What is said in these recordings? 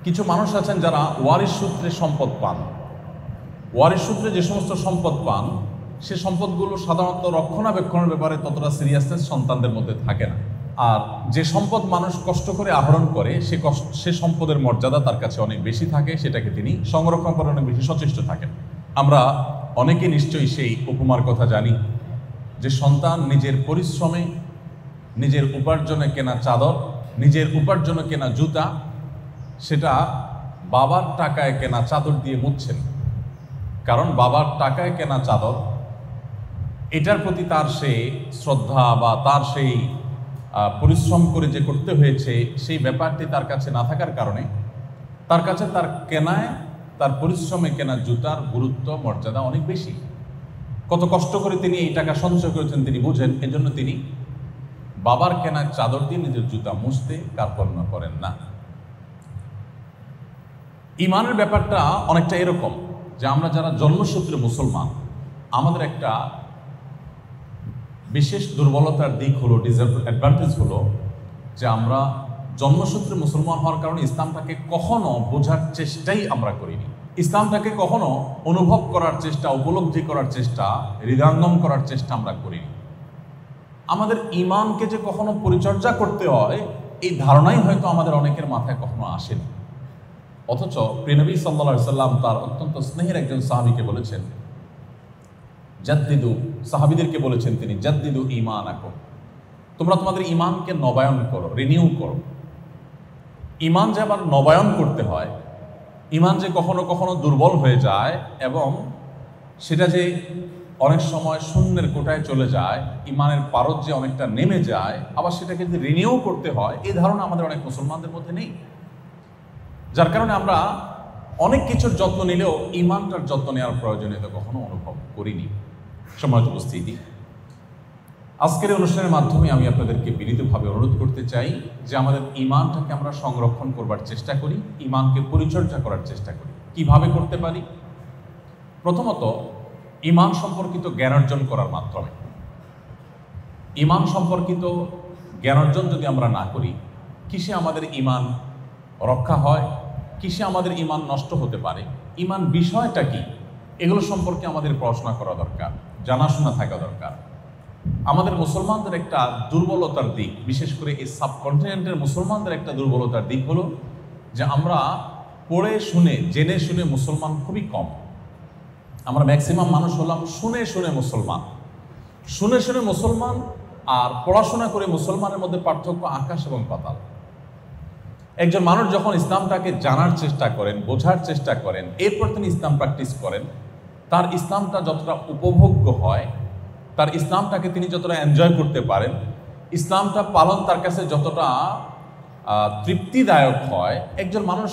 কিছু মানুষ আছেন যারা ওয়ারিশ সূত্রে সম্পদ পান। ওয়ারিশ সূত্রে যে সমস্ত সম্পদ পান, সে সম্পদগুলো সাধারণত রক্ষণাবেক্ষণের ব্যাপারে ততটা সিরিয়াসনেস সন্তানদের মধ্যে থাকে না। আর যে সম্পদ মানুষ কষ্ট করে আহরণ করে, সে সম্পদের মর্যাদা তার কাছে অনেক বেশি থাকে, সেটাকে তিনি সংরক্ষণ করার অনেক বেশি সচেষ্ট থাকেন। আমরা অনেকে নিশ্চয়ই সেই উপমার কথা জানি যে সন্তান নিজের পরিশ্রমে, নিজের উপার্জনে কেনা চাদর, নিজের উপার্জনে কেনা জুতা, সেটা বাবার টাকায় কেনা চাদর দিয়ে মুছছেন। কারণ বাবার টাকায় কেনা চাদর, এটার প্রতি তার সেই শ্রদ্ধা বা তার সেই পরিশ্রম করে যে করতে হয়েছে, সেই ব্যাপারটি তার কাছে না থাকার কারণে তার কাছে তার কেনায়, তার পরিশ্রমে কেনা জুতার গুরুত্ব, মর্যাদা অনেক বেশি। কত কষ্ট করে তিনি এই টাকা সঞ্চয় করেছেন তিনি বুঝেন, এজন্য তিনি বাবার কেনা চাদর দিয়ে নিজের জুতা মুছতে কার্পণ্য করেন না। ইমানের ব্যাপারটা অনেকটা এরকম যে আমরা যারা জন্মসূত্রে মুসলমান, আমাদের একটা বিশেষ দুর্বলতার দিক হলো, ডিসঅ্যাডভান্টেজ হলো যে আমরা জন্মসূত্রে মুসলমান হওয়ার কারণে ইসলামটাকে কখনো বোঝার চেষ্টাই আমরা করিনি। ইসলামটাকে কখনো অনুভব করার চেষ্টা, উপলব্ধি করার চেষ্টা, হৃদয়ঙ্গম করার চেষ্টা আমরা করিনি। আমাদের ইমানকে যে কখনো পরিচর্যা করতে হয়, এই ধারণাই হয়তো আমাদের অনেকের মাথায় কখনো আসেনি। অথচ প্রিয় নবী সাল্লাল্লাহু আলাইহি সাল্লাম তার অত্যন্ত স্নেহের একজন সাহাবীকে বলেছেন জাদ্দিদু, সাহাবীদেরকে বলেছেন তিনি, জাদ্দিদু ঈমানাকুম, তোমরা তোমাদের ঈমানকে নবায়ন করো, রিনিউ করো। ঈমান যে আবার নবায়ন করতে হয়, ঈমান যে কখনো কখনো দুর্বল হয়ে যায় এবং সেটা যে অনেক সময় শূন্যের কোটায় চলে যায়, ঈমানের পারদ যে অনেকটা নেমে যায়, আবার সেটাকে যদি রিনিউ করতে হয়, এই ধারণা আমাদের অনেক মুসলমানদের মধ্যে নেই। যার কারণে আমরা অনেক কিছুর যত্ন নিলেও ঈমানটার যত্ন নেওয়ার প্রয়োজনীয়তা কখনো অনুভব করিনি। সম্মানিত উপস্থিতি, আজকের অনুষ্ঠানের মাধ্যমে আমি আপনাদেরকে বিনীতভাবে অনুরোধ করতে চাই যে আমাদের ঈমানটাকে আমরা সংরক্ষণ করবার চেষ্টা করি, ঈমানকে পরিচর্যা করার চেষ্টা করি। কিভাবে করতে পারি? প্রথমত, ঈমান সম্পর্কিত জ্ঞান অর্জন করার মাধ্যমে। ঈমান সম্পর্কিত জ্ঞান অর্জন যদি আমরা না করি, কিসে আমাদের ঈমান রক্ষা হয়, কিসে আমাদের ঈমান নষ্ট হতে পারে, ঈমান বিষয়টা কি, এগুলো সম্পর্কে আমাদের পড়াশোনা করা দরকার, জানাশোনা থাকা দরকার। আমাদের মুসলমানদের একটা দুর্বলতার দিক, বিশেষ করে এই সাবকন্টিনেন্টের মুসলমানদের একটা দুর্বলতার দিক হলো যে আমরা পড়ে শুনে, জেনে শুনে মুসলমান খুবই কম। আমরা ম্যাক্সিমাম মানুষ হলাম শুনে শুনে মুসলমান। শুনে শুনে মুসলমান আর পড়াশোনা করে মুসলমানের মধ্যে পার্থক্য আকাশ এবং পাতাল। একজন মানুষ যখন ইসলামটাকে জানার চেষ্টা করেন, বোঝার চেষ্টা করেন, এরপর তিনি ইসলাম প্র্যাকটিস করেন, তার ইসলামটা যতটা উপভোগ্য হয়, তার ইসলামটাকে তিনি যতটা এনজয় করতে পারেন, ইসলামটা পালন তার কাছে যতটা তৃপ্তিদায়ক হয়, একজন মানুষ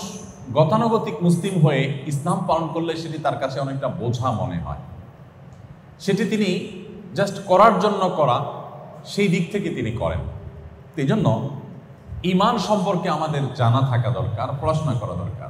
গতানুগতিক মুসলিম হয়ে ইসলাম পালন করলে সেটি তার কাছে অনেকটা বোঝা মনে হয়। সেটি তিনি জাস্ট করার জন্য করা, সেই দিক থেকে তিনি করেন। এই জন্য ঈমান সম্পর্কে আমাদের জানা থাকা দরকার, পড়াশোনা করা দরকার।